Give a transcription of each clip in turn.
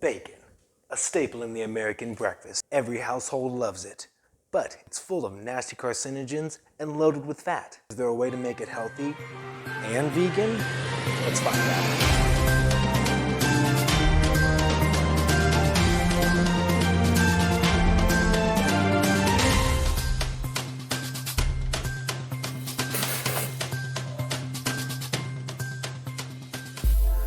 Bacon, a staple in the American breakfast. Every household loves it, but it's full of nasty carcinogens and loaded with fat. Is there a way to make it healthy and vegan? Let's find out.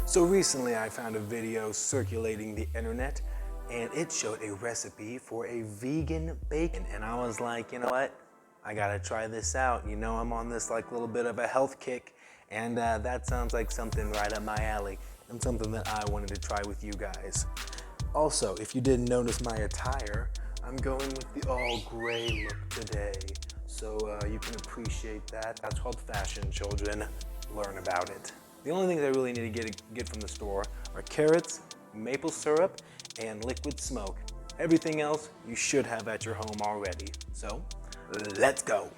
So recently I found a video circulating the internet and it showed a recipe for a vegan bacon, and I was like, you know what? I gotta try this out. You know, I'm on this like little bit of a health kick, and that sounds like something right up my alley and something that I wanted to try with you guys. Also, if you didn't notice my attire, I'm going with the all gray look today. So you can appreciate that. That's called fashion, children. Learn about it. The only things I really need to get from the store are carrots, maple syrup, and liquid smoke. Everything else you should have at your home already. So, let's go.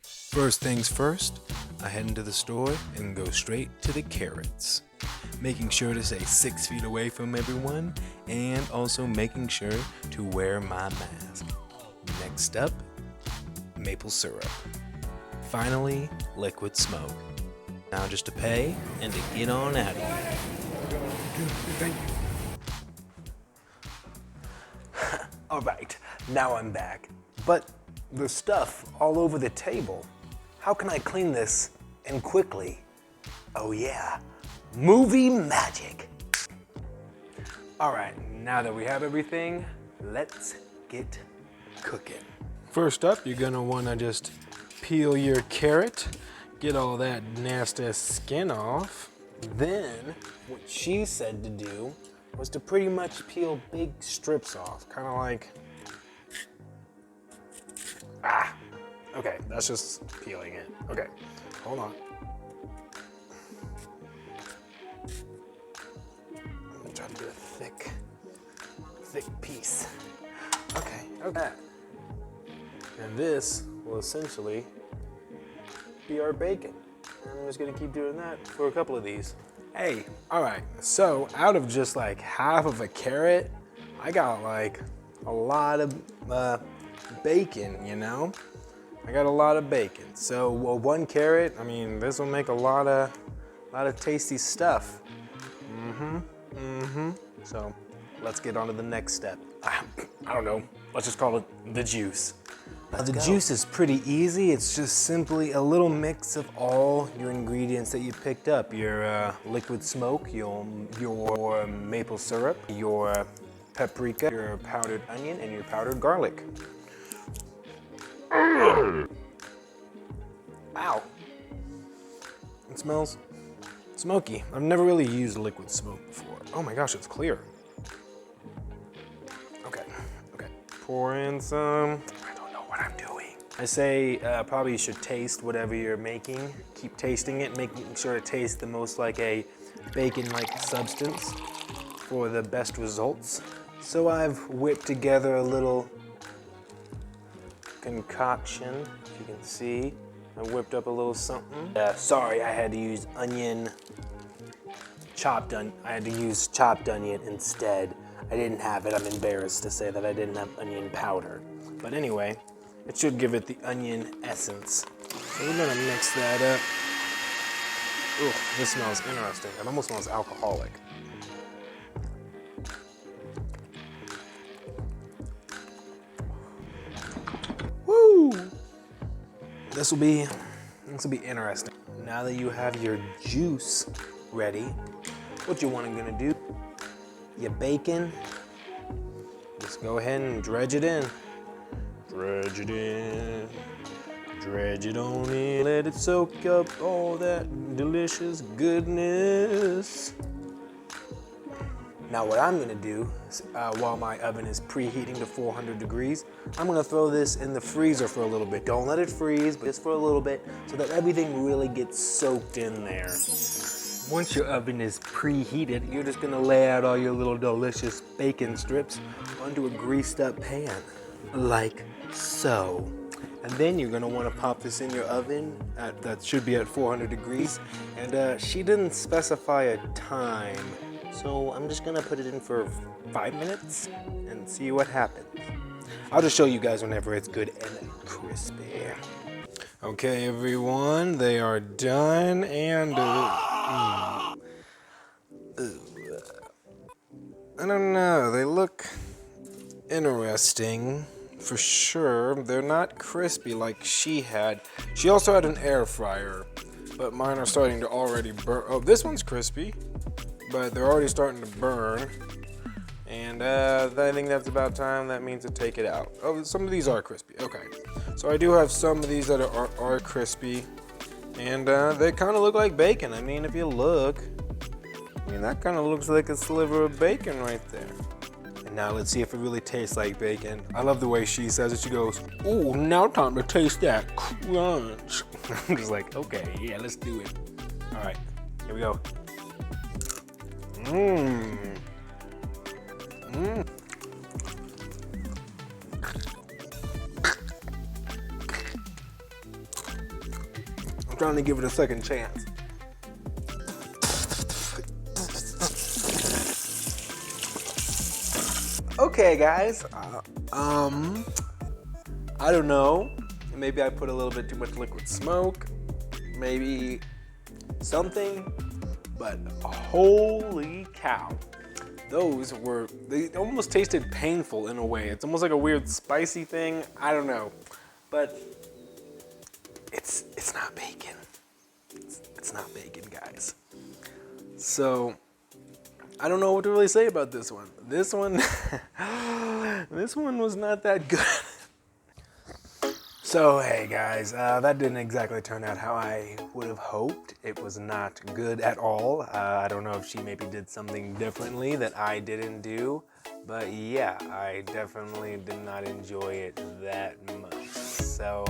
First things first, I head into the store and go straight to the carrots. Making sure to stay 6 feet away from everyone, and also making sure to wear my mask. Next up, maple syrup. Finally, liquid smoke. Now just to pay and to get on out of here. Thank you. All right, now I'm back. But there's stuff all over the table. How can I clean this and quickly? Oh yeah, movie magic. All right, now that we have everything, let's get cooking. First up, you're gonna wanna just peel your carrot. Get all that nasty skin off. Then, what she said to do was to pretty much peel big strips off, kind of like, okay, that's just peeling it. Okay, hold on. I'm gonna try to do a thick piece. Okay. And this will essentially be our bacon. And I'm just gonna keep doing that for a couple of these. Hey, all right, so out of just like half of a carrot, I got like a lot of bacon, you know? I got a lot of bacon. So one carrot, I mean, this will make a lot of tasty stuff. So let's get on to the next step. I don't know, let's just call it the juice. The juice is pretty easy. It's just simply a little mix of all your ingredients that you picked up. Your liquid smoke, your maple syrup, your paprika, your powdered onion, and your powdered garlic. Wow. It smells smoky. I've never really used liquid smoke before. Oh my gosh, it's clear. Okay. Pour in some. I'm doing. I say probably you should taste whatever you're making. Keep tasting it, making sure it tastes the most like a bacon-like substance for the best results. So I've whipped together a little concoction, if you can see. I whipped up a little something. Sorry, I had to use I had to use chopped onion instead. I didn't have it. I'm embarrassed to say that I didn't have onion powder. But anyway, it should give it the onion essence. So we're gonna mix that up. Ooh, this smells interesting. It almost smells alcoholic. Woo! This will be interesting. Now that you have your juice ready, what you gonna do? Your bacon. Just go ahead and dredge it in. Dredge it in, dredge it on in, let it soak up all that delicious goodness. Now what I'm gonna do, while my oven is preheating to 400 degrees, I'm gonna throw this in the freezer for a little bit. Don't let it freeze, but just for a little bit, so that everything really gets soaked in there. Once your oven is preheated, you're just gonna lay out all your little delicious bacon strips onto a greased up pan, like so. And then you're gonna wanna pop this in your oven that should be at 400 degrees. And she didn't specify a time, So I'm just gonna put it in for 5 minutes and see what happens. I'll just show you guys whenever it's good and crispy. Okay, everyone, they are done, and I don't know, they look interesting for sure. They're not crispy like she had. She also had an air fryer, but mine are starting to already burn. Oh, this one's crispy, but they're already starting to burn. And I think that's about time. That means to take it out. Oh, some of these are crispy. Okay, so I do have some of these that are crispy, and they kind of look like bacon. I mean, if you look, I mean, that kind of looks like a sliver of bacon right there. And now let's see if it really tastes like bacon. I love the way she says it. She goes, "Ooh, now time to taste that crunch." I'm just like, okay, yeah, let's do it. All right, here we go. Mmm. I'm trying to give it a second chance. Okay, guys. I don't know. Maybe I put a little bit too much liquid smoke. Maybe something. But holy cow. They almost tasted painful in a way. It's almost like a weird spicy thing. I don't know. But it's not bacon. It's not bacon, guys. So I don't know what to really say about this one. This one was not that good. So hey guys, that didn't exactly turn out how I would have hoped. It was not good at all. I don't know if she maybe did something differently that I didn't do, but yeah, I definitely did not enjoy it that much. So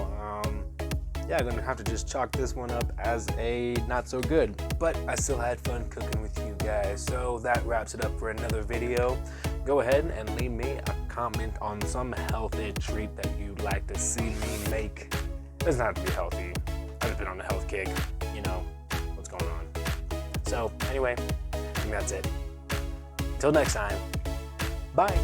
yeah, I'm gonna have to just chalk this one up as a not so good, but I still had fun cooking with you guys. So that wraps it up for another video. Go ahead and leave me a comment on some healthy treat that you'd like to see me make. It doesn't have to be healthy. I've just been on a health kick, you know what's going on. So anyway, I think that's it. Till next time, bye.